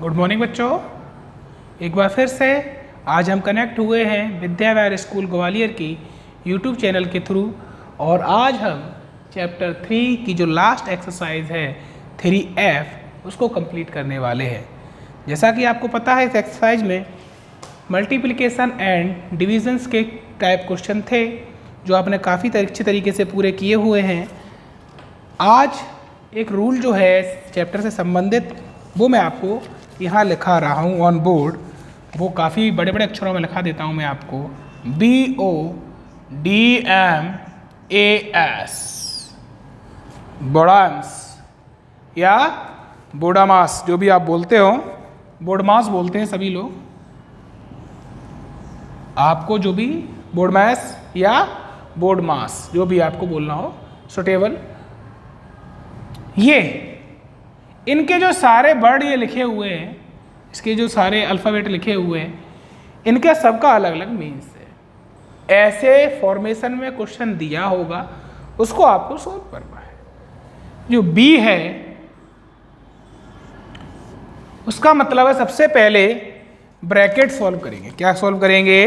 Good morning बच्चों, एक बार फिर से आज हम कनेक्ट हुए हैं विद्या विहार स्कूल ग्वालियर की यूट्यूब चैनल के थ्रू। और आज हम चैप्टर 3 की जो लास्ट एक्सरसाइज है 3F उसको कंप्लीट करने वाले हैं। जैसा कि आपको पता है, इस एक्सरसाइज में मल्टीप्लिकेशन एंड डिविजन्स के टाइप क्वेश्चन थे जो आपने काफ़ी अच्छे तरीके से पूरे किए हुए हैं। आज एक रूल जो है चैप्टर से संबंधित वो मैं आपको यहाँ लिखा रहा हूँ ऑन बोर्ड। वो काफ़ी बड़े बड़े अक्षरों में लिखा देता हूँ मैं आपको। BODMAS, बोडाम्स या बोडामास, जो भी आप बोलते हो, बोडमास बोलते हैं सभी लोग। आपको जो भी बोडमास या बोडमास जो भी आपको बोलना हो सुटेबल। ये इनके जो सारे वर्ड ये लिखे हुए हैं, इसके जो सारे अल्फ़ाबेट लिखे हुए हैं, इनके सबका अलग अलग मीन्स है। ऐसे फॉर्मेशन में क्वेश्चन दिया होगा, उसको आपको सॉल्व करना है। जो बी है उसका मतलब है सबसे पहले ब्रैकेट सॉल्व करेंगे। क्या सॉल्व करेंगे?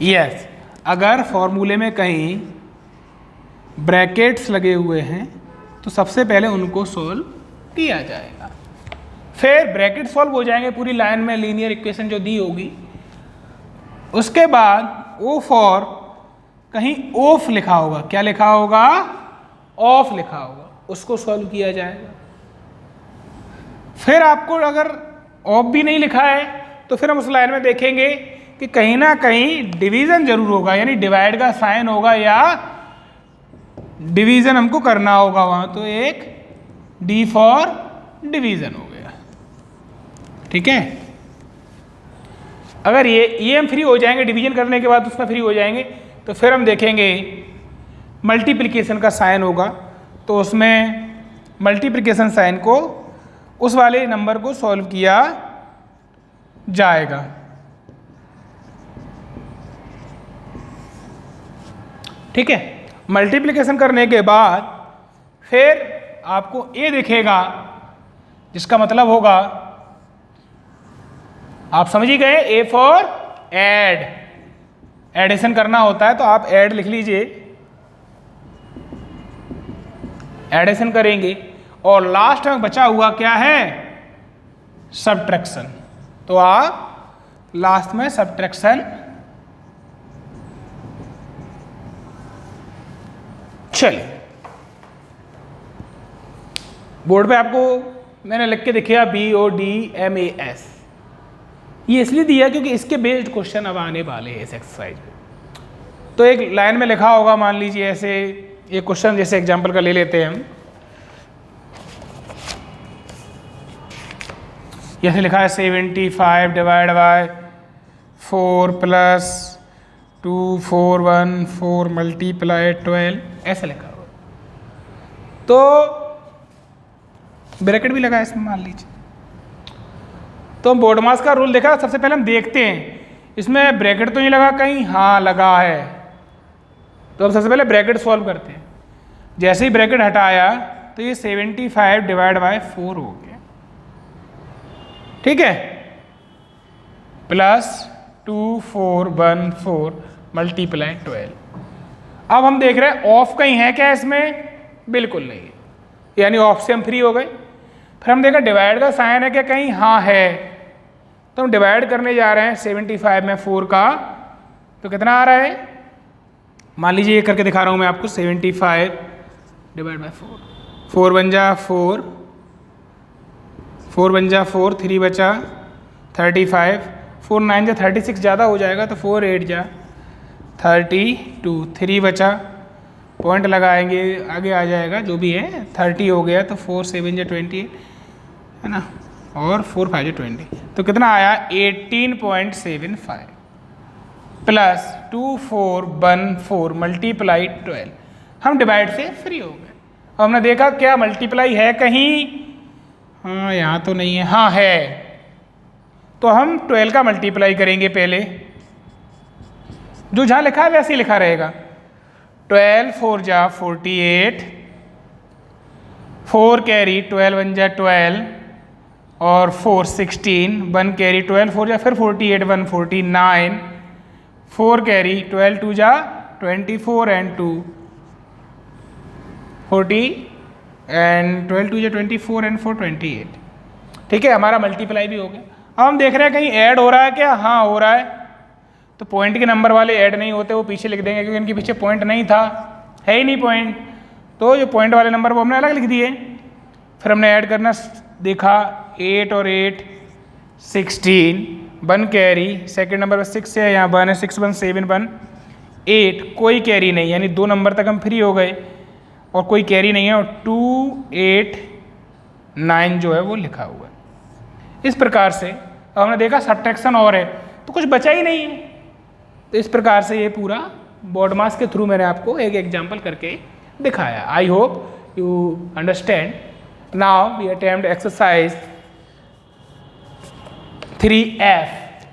यस, अगर फॉर्मूले में कहीं ब्रैकेट्स लगे हुए हैं तो सबसे पहले उनको सॉल्व किया जाएगा। फिर ब्रैकेट सॉल्व हो जाएंगे पूरी लाइन में, लीनियर इक्वेशन जो दी होगी। उसके बाद ओ फॉर कहीं ऑफ लिखा होगा। क्या लिखा होगा? ऑफ लिखा होगा, उसको सॉल्व किया जाएगा। फिर आपको अगर ऑफ भी नहीं लिखा है तो फिर हम उस लाइन में देखेंगे कि कहीं ना कहीं डिवीजन जरूर होगा, यानी डिवाइड का साइन होगा या डिवीजन हमको करना होगा वहां। तो एक डी फॉर डिवीजन हो गया। ठीक है, अगर ये हम फ्री हो जाएंगे डिवीजन करने के बाद, उसमें फ्री हो जाएंगे तो फिर हम देखेंगे मल्टीप्लिकेशन का साइन होगा, तो उसमें मल्टीप्लिकेशन साइन को उस वाले नंबर को सॉल्व किया जाएगा। ठीक है, मल्टीप्लिकेशन करने के बाद फिर आपको ए दिखेगा, जिसका मतलब होगा, आप समझ ही गए, ए फॉर ऐड। एडिशन करना होता है तो आप ऐड लिख लीजिए, एडिशन करेंगे। और लास्ट में बचा हुआ क्या है? सब्ट्रैक्शन। तो आप लास्ट में सब्ट्रैक्शन। चलिए, बोर्ड पे आपको मैंने लिख के दिखाया BODMAS। ये इसलिए दिया क्योंकि इसके बेस्ड क्वेश्चन अब आने वाले हैं इस एक्सरसाइज में। तो एक लाइन में लिखा होगा, मान लीजिए ऐसे एक क्वेश्चन जैसे एग्जांपल का ले लेते हैं हम। जैसे लिखा है 75 डिवाइड बाय 4 प्लस 2 4 1 4 मल्टीप्लाई 12, ऐसा लिखा हुआ। तो ब्रैकेट भी लगा है इसमें, मान लीजिए। तो हम बोडमास का रूल देखा, सबसे पहले हम देखते हैं इसमें ब्रैकेट तो नहीं लगा कहीं। हाँ लगा है, तो हम सबसे पहले ब्रैकेट सॉल्व करते हैं। जैसे ही ब्रैकेट हटाया तो ये 75 डिवाइड बाय 4 हो गया। ठीक है, प्लस 2 4 1 4 मल्टीप्लाई 12। अब हम देख रहे हैं ऑफ कहीं है क्या इसमें? बिल्कुल नहीं है, यानी ऑफ से हम फ्री हो गए। फिर हम देखा डिवाइड का साइन है क्या कहीं? हाँ है, तो हम डिवाइड करने जा रहे हैं 75 में 4 का। तो कितना आ रहा है? मान लीजिए ये करके दिखा रहा हूँ मैं आपको। 75 डिवाइड बाय 4, 4 बन जा 4, 4 बन जा 4, 3 बचा 35, 4 9 जा 36 ज़्यादा हो जाएगा तो 4 8 जा 32, 3 बचा, पॉइंट लगाएंगे आगे आ जाएगा जो भी है, 30 हो गया। तो 4 7 जा 20 है ना, और 4 5 जा 20, तो कितना आया? 18.75 प्लस 2 4 1 4 मल्टीप्लाई 12। हम डिवाइड से फ्री हो गए। और हमने देखा क्या मल्टीप्लाई है कहीं? हाँ यहाँ तो नहीं है, हाँ है। तो हम 12 का मल्टीप्लाई करेंगे पहले, जो जहाँ लिखा है वैसे ही लिखा रहेगा। 12 4 जा 48, 4 कैरी 12 1 जा 12 और 4 16, 1 कैरी 12 4 जा फिर 48 1 49, 4 कैरी 12 2 जा 24 एंड 2 40 एंड 12 2 जा 24 एंड 4 28। ठीक है, हमारा मल्टीप्लाई भी हो गया। अब हम देख रहे हैं कहीं ऐड हो रहा है क्या? हाँ हो रहा है। तो पॉइंट के नंबर वाले ऐड नहीं होते, वो पीछे लिख देंगे क्योंकि इनके पीछे पॉइंट नहीं था, है ही नहीं पॉइंट। तो जो पॉइंट वाले नंबर वो हमने अलग लिख दिए। फिर हमने ऐड करना देखा, 8 और 8 16, 1 कैरी, सेकेंड नंबर पर 6 है, यहाँ 1 है, 6 1 7 1 8, कोई कैरी नहीं, यानी 2 नंबर तक हम फ्री हो गए और कोई कैरी नहीं है, और 2 8 9 जो है वो लिखा हुआ है। इस प्रकार से अब हमने देखा सब्ट्रैक्शन और है तो कुछ बचा ही नहीं है। तो इस प्रकार से ये पूरा बोर्ड मास के थ्रू मैंने आपको एक एग्जाम्पल करके दिखाया। I hope you understand. Now we attempt exercise 3F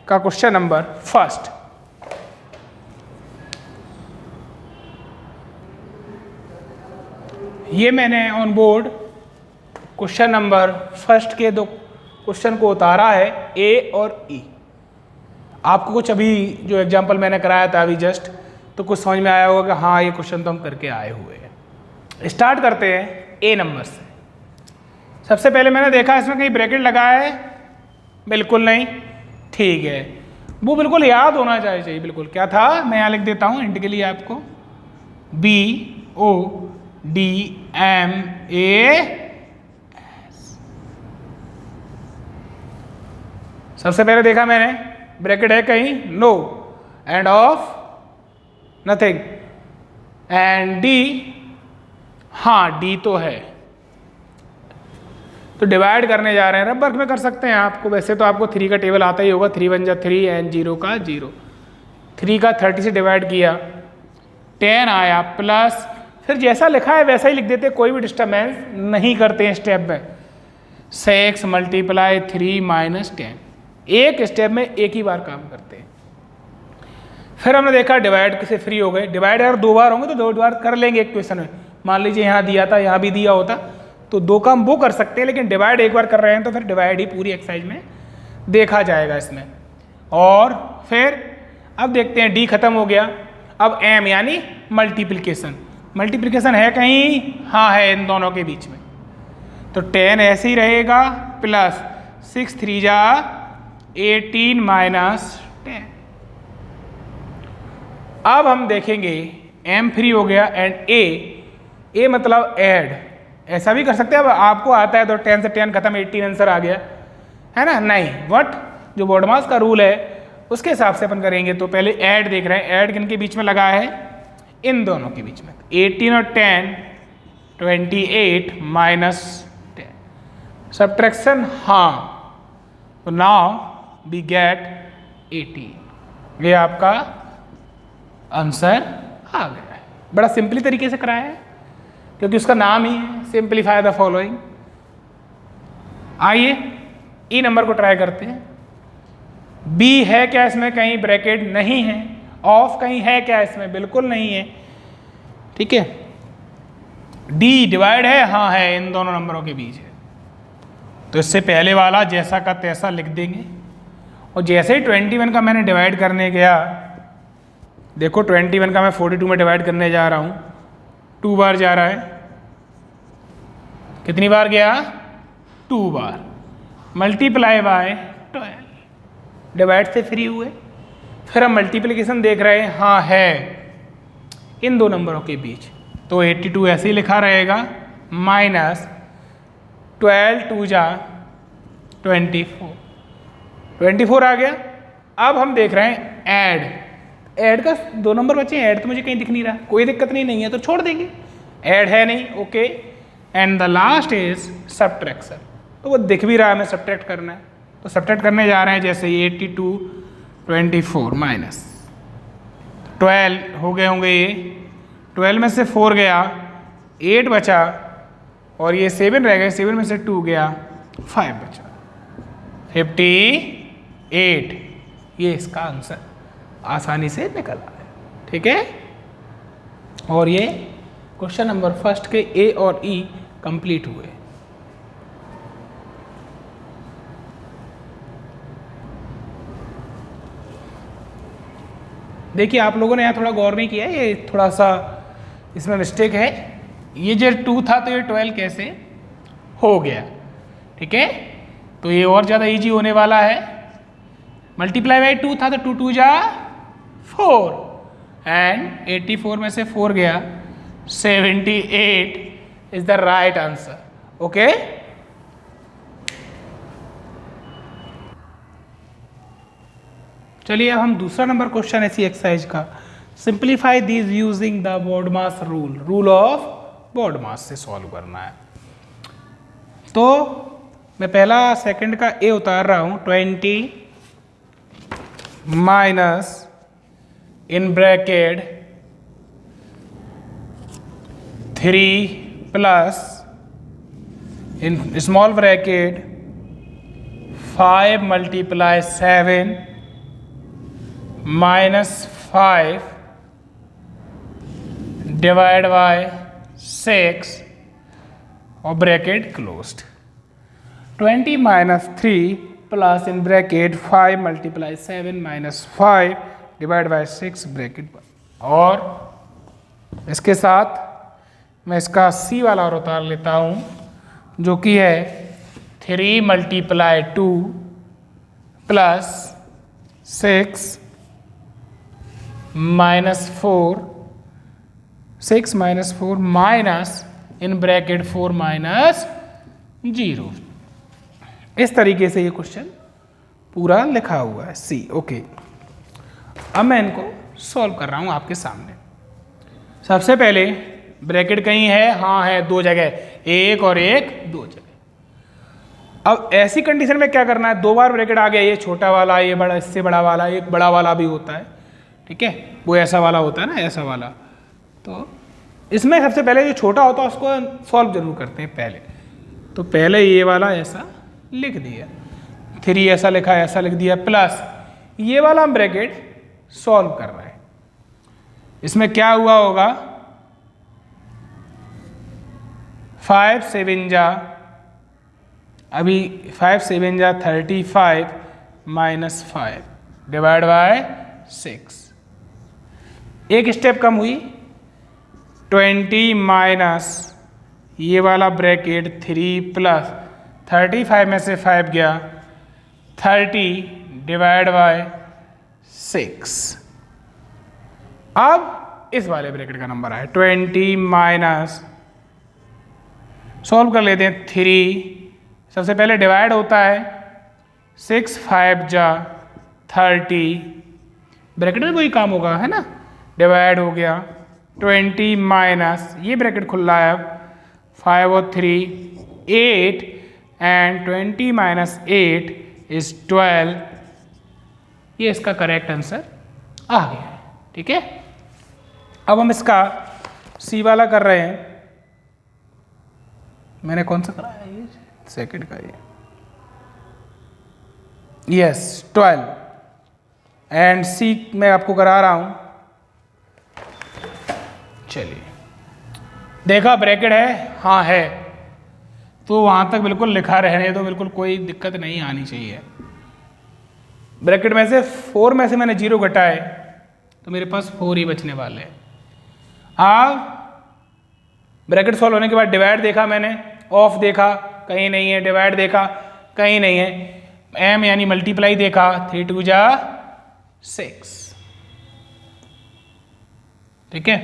का क्वेश्चन नंबर फर्स्ट। ये मैंने on board question number first के दो क्वेश्चन को उतारा है, ए और ई। आपको कुछ अभी जो एग्जाम्पल मैंने कराया था अभी जस्ट, तो कुछ समझ में आया होगा कि हाँ ये क्वेश्चन तो हम करके आए हुए हैं। स्टार्ट करते हैं ए नंबर से। सबसे पहले मैंने देखा इसमें कहीं ब्रैकेट लगा है, बिल्कुल नहीं। ठीक है, वो बिल्कुल याद होना चाहिए। बिल्कुल क्या था, मैं यहाँ लिख देता हूँ इंट के लिए आपको, BODMA। सबसे पहले देखा मैंने ब्रैकेट है कहीं, no, and of nothing, and D, हाँ डी तो है। तो डिवाइड करने जा रहे हैं, रब वर्क में कर सकते हैं आपको। वैसे तो आपको 3 का टेबल आता ही होगा, 3 1 जा 3 एंड 0 का 0। 3 का 30 से डिवाइड किया, 10 आया, प्लस फिर जैसा लिखा है वैसा ही लिख देते, कोई भी डिस्टर्बेंस नहीं करते हैं स्टेप में। 6 मल्टीप्लाई 3 माइनस 10, एक स्टेप में एक ही बार काम करते हैं। फिर हमने देखा डिवाइड से फ्री हो गए। डिवाइड अगर 2 बार होंगे तो 2 बार कर लेंगे एक क्वेश्चन में। मान लीजिए यहाँ दिया था, यहाँ भी दिया होता, तो 2 काम वो कर सकते हैं, लेकिन डिवाइड एक बार कर रहे हैं तो फिर डिवाइड ही पूरी एक्सरसाइज में देखा जाएगा इसमें। और फिर अब देखते हैं डी खत्म हो गया, अब एम यानी मल्टीप्लिकेशन। मल्टीप्लिकेशन है कहीं, हाँ है इन दोनों के बीच में। तो 10 ऐसे ही रहेगा, प्लस 6 3 जा 18 माइनस 10। अब हम देखेंगे एम फ्री हो गया एंड ए मतलब ऐड। ऐसा भी कर सकते हैं, अब आपको आता है तो 10 से 10 खत्म, 18 आंसर आ गया है ना। नहीं, वट जो बोर्ड मास का रूल है उसके हिसाब से अपन करेंगे। तो पहले ऐड देख रहे हैं, ऐड किन के बीच में लगा है, इन दोनों के बीच में। 18 और 10 28 माइनस 10। सब्ट्रैक्शन हाँ, तो नाउ वी गेट 18। ये आपका आंसर आ गया है। बड़ा सिंपली तरीके से कराया है क्योंकि उसका नाम ही है सिंप्लीफाई द फॉलोइंग। आइए ई नंबर को ट्राई करते हैं। बी है क्या इसमें कहीं ब्रैकेट? नहीं है। ऑफ कहीं है क्या इसमें? बिल्कुल नहीं है। ठीक है। डी डिवाइड है? हाँ है, इन दोनों नंबरों के बीच है। तो इससे पहले वाला जैसा का तैसा लिख देंगे। और जैसे ही 21 का मैंने डिवाइड करने गया, देखो 21 का मैं 42 में डिवाइड करने जा रहा हूँ, 2 बार जा रहा है। कितनी बार गया? 2 बार। मल्टीप्लाई बाय 12, डिवाइड से फ्री हुए। फिर हम मल्टीप्लिकेशन देख रहे हैं, हाँ है इन दो नंबरों के बीच, तो 82 ऐसे ही लिखा रहेगा, माइनस 12 2 जा 24, 24 आ गया। अब हम देख रहे हैं ऐड। ऐड का 2 नंबर बचे, ऐड तो मुझे कहीं दिख नहीं रहा, कोई दिक्कत नहीं है तो छोड़ देंगे, ऐड है नहीं, okay. And the last is subtraction, तो वो दिख भी रहा है, हमें सब्ट्रैक्ट करना है, तो सब्ट्रैक्ट करने जा रहे हैं। जैसे 82 24 माइनस 12 हो गए होंगे, ये 12 में से 4 गया, 8 बचा, और ये 7 रह गए, 7 में से 2 गया, 5 बचा, 58। ये इसका आंसर आसानी से निकल आया। ठीक है। और ये क्वेश्चन नंबर फर्स्ट के ए और ई का कंप्लीट हुए। देखिए आप लोगों ने यहाँ थोड़ा गौर नहीं किया, ये थोड़ा सा इसमें मिस्टेक है। ये जो 2 था तो ये 12 कैसे हो गया, ठीक है। तो ये और ज़्यादा इजी होने वाला है। मल्टीप्लाई बाई 2 था तो 2 2 जा 4 एंड 84 में से 4 गया 78 is the right answer. Okay, चलिए अब हम दूसरा नंबर क्वेश्चन ऐसी एक्सरसाइज का, simplify these using the BODMAS rule, rule of BODMAS से सॉल्व करना है। तो मैं पहला सेकंड का ए उतार रहा हूं, 20 minus in bracket 3 plus in small bracket 5 multiply 7 minus 5 divide by 6 और bracket closed. 20 minus 3 plus in bracket 5 multiply 7 minus 5 divide by 6 bracket, और इसके साथ मैं इसका सी वाला और उतार लेता हूं जो कि है 3 multiply 2 plus 6 minus 4 6 minus 4 minus in bracket 4 minus 0। इस तरीके से ये क्वेश्चन पूरा लिखा हुआ है सी। ओके, अब मैं इनको सॉल्व कर रहा हूं आपके सामने। सबसे पहले ब्रैकेट कहीं है, हाँ है, 2 जगह, एक और एक 2 जगह। अब ऐसी कंडीशन में क्या करना है, 2 बार ब्रैकेट आ गया, ये छोटा वाला, ये बड़ा, इससे बड़ा वाला, एक बड़ा वाला भी होता है, ठीक है, वो ऐसा वाला होता है ना, ऐसा वाला। तो इसमें सबसे पहले जो छोटा होता है उसको सॉल्व जरूर करते हैं पहले। तो पहले ये वाला ऐसा लिख दिया, 3 ऐसा लिखा, ऐसा लिख दिया, प्लस ये वाला हम ब्रैकेट सॉल्व कर रहे हैं। इसमें क्या हुआ होगा, 5 7 जा, अभी 5 7 जा 35 माइनस 5 डिवाइड बाय 6, एक स्टेप कम हुई, 20 माइनस ये वाला ब्रैकेट 3 प्लस 35 में से 5 गया 30 डिवाइड बाय 6। अब इस वाले ब्रैकेट का नंबर आया 20 माइनस, सॉल्व कर लेते हैं, 3 सबसे पहले डिवाइड होता है, 6 5 जा 30, ब्रैकेट में वही काम होगा, है ना, डिवाइड हो गया 20 माइनस ये ब्रैकेट खुला है, 5 और 3 8 एंड 20 माइनस 8 इज 12। ये इसका करेक्ट आंसर आ गया है, ठीक है। अब हम इसका सी वाला कर रहे हैं। मैंने कौन सा कराया, ये सेकंड का, ये यस 12 एंड सी मैं आपको करा रहा हूं। चलिए, देखा ब्रैकेट है, हाँ है, तो वहां तक बिल्कुल लिखा रहने दो, बिल्कुल कोई दिक्कत नहीं आनी चाहिए। ब्रैकेट में से 4 में से मैंने 0 घटाए तो मेरे पास 4 ही बचने वाले हैं। अब ब्रैकेट सॉल्व होने के बाद डिवाइड देखा मैंने, ऑफ देखा कहीं नहीं है, डिवाइड देखा कहीं नहीं है, एम यानी मल्टीप्लाई देखा, 3 2 जा 6, ठीक है,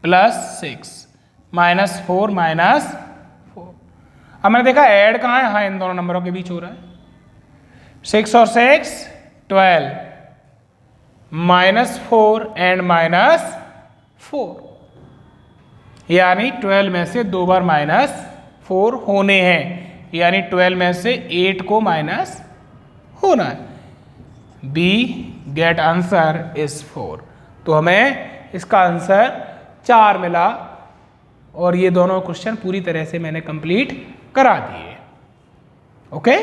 प्लस 6 माइनस 4 माइनस 4। अब मैंने देखा ऐड कहाँ है, हाँ इन दोनों नंबरों के बीच हो रहा है, 6 और 6 12 माइनस 4 एंड माइनस 4, यानी 12 में से 2 बार माइनस 4 होने हैं, यानी 12 में से 8 को माइनस होना है। B get answer is 4। तो हमें इसका आंसर 4 मिला और ये दोनों क्वेश्चन पूरी तरह से मैंने कंप्लीट करा दिए। ओके,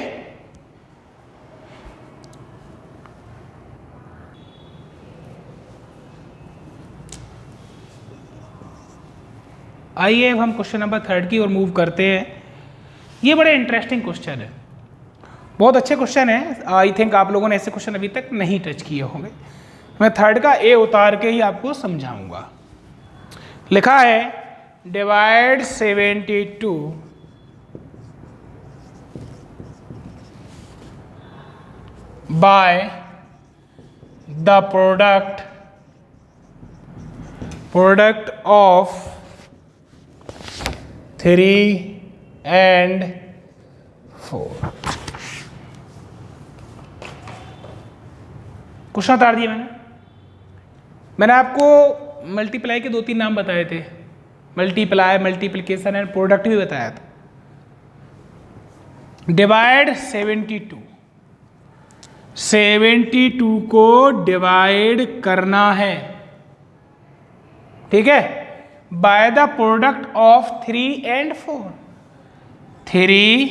आइए अब हम क्वेश्चन नंबर 3 की ओर मूव करते हैं। ये बड़े इंटरेस्टिंग क्वेश्चन है, बहुत अच्छे क्वेश्चन है। आई थिंक आप लोगों ने ऐसे क्वेश्चन अभी तक नहीं टच किए होंगे। मैं 3 का ए उतार के ही आपको समझाऊंगा। लिखा है divide 72 by the product of 3 and 4। Question उतार दिया मैंने आपको मल्टीप्लाई के 2-3 नाम बताए थे, मल्टीप्लाई, मल्टीप्लिकेशन एंड प्रोडक्ट भी बताया था। डिवाइड 72 को डिवाइड करना है, ठीक है, by the product of 3 and 4। 3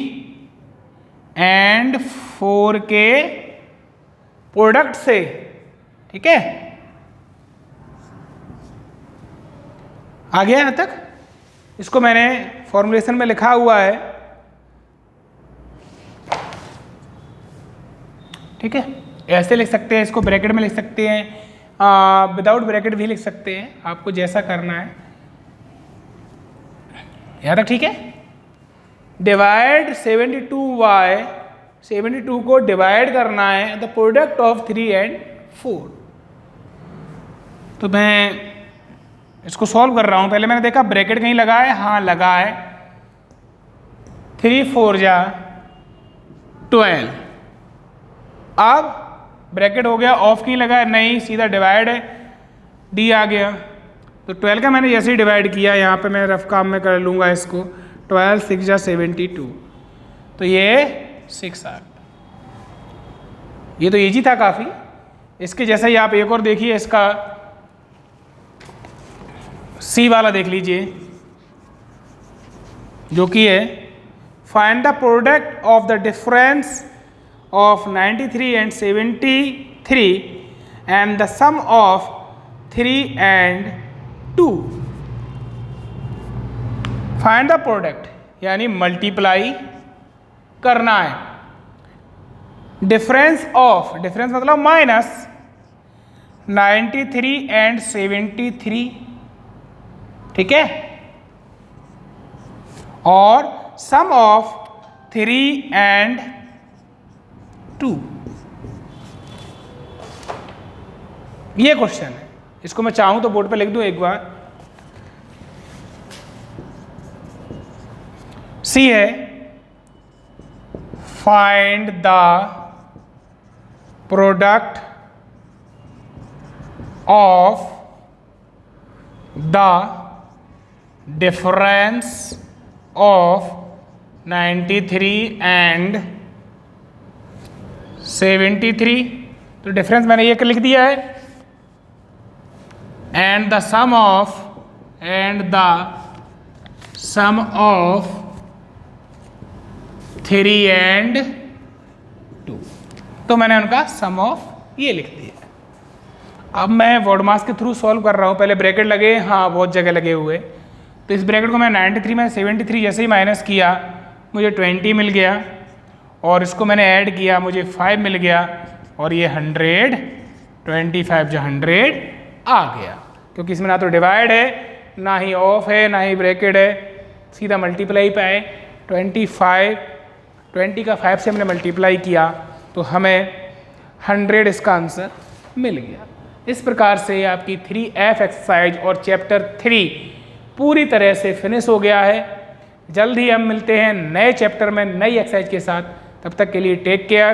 and 4 के प्रोडक्ट से, ठीक है। आ गया यहां तक? इसको मैंने फॉर्मुलेशन में लिखा हुआ है, ठीक है। ऐसे लिख सकते हैं, इसको ब्रैकेट में लिख सकते हैं, विदाउट ब्रैकेट भी लिख सकते हैं, आपको जैसा करना है। यहां तक ठीक है? डिवाइड 72 को डिवाइड करना है द प्रोडक्ट ऑफ 3 and 4। तो मैं इसको सॉल्व कर रहा हूं। पहले मैंने देखा ब्रैकेट कहीं लगा है, हाँ लगा है। 3 4 जा 12। अब ब्रैकेट हो गया, ऑफ कहीं लगा है, नहीं, सीधा डिवाइड है, डी आ गया। तो 12 का मैंने जैसे ही डिवाइड किया, यहाँ पे मैं रफ काम में कर लूँगा इसको। 12 6 जा 72, तो ये 6 आ गया। ये तो इजी था काफ़ी। इसके जैसा ही आप एक और देखिए, इसका सी वाला देख लीजिए, जो कि है find the product of the difference of 93 and 73 and the sum of 3 and 2। find the product यानी मल्टीप्लाई करना है। डिफरेंस मतलब माइनस 93 and 73, ठीक है, और सम ऑफ 3 and 2। ये क्वेश्चन है। इसको मैं चाहूं तो बोर्ड पे लिख दूं एक बार। सी है find the product of the difference of 93 and 73। तो डिफरेंस मैंने ये लिख दिया है, and the sum of 3 and 2। तो मैंने उनका सम ऑफ ये लिख दिया। अब मैं वर्ड मास के थ्रू सॉल्व कर रहा हूँ। पहले ब्रैकेट लगे, हाँ बहुत जगह लगे हुए, तो इस ब्रैकेट को मैं 93 में 73 जैसे ही माइनस किया, मुझे 20 मिल गया, और इसको मैंने ऐड किया, मुझे 5 मिल गया, और ये 100, 25 जो 100 आ गया। क्योंकि इसमें ना तो डिवाइड है, ना ही ऑफ है, ना ही ब्रैकेट है, सीधा मल्टीप्लाई पे आए। 20 का 5 से हमने मल्टीप्लाई किया, तो हमें 100 इसका आंसर मिल गया। इस प्रकार से आपकी 3F एक्सरसाइज और चैप्टर 3 पूरी तरह से फिनिश हो गया है। जल्द ही हम मिलते हैं नए चैप्टर में नई एक्सरसाइज के साथ। तब तक के लिए टेक केयर।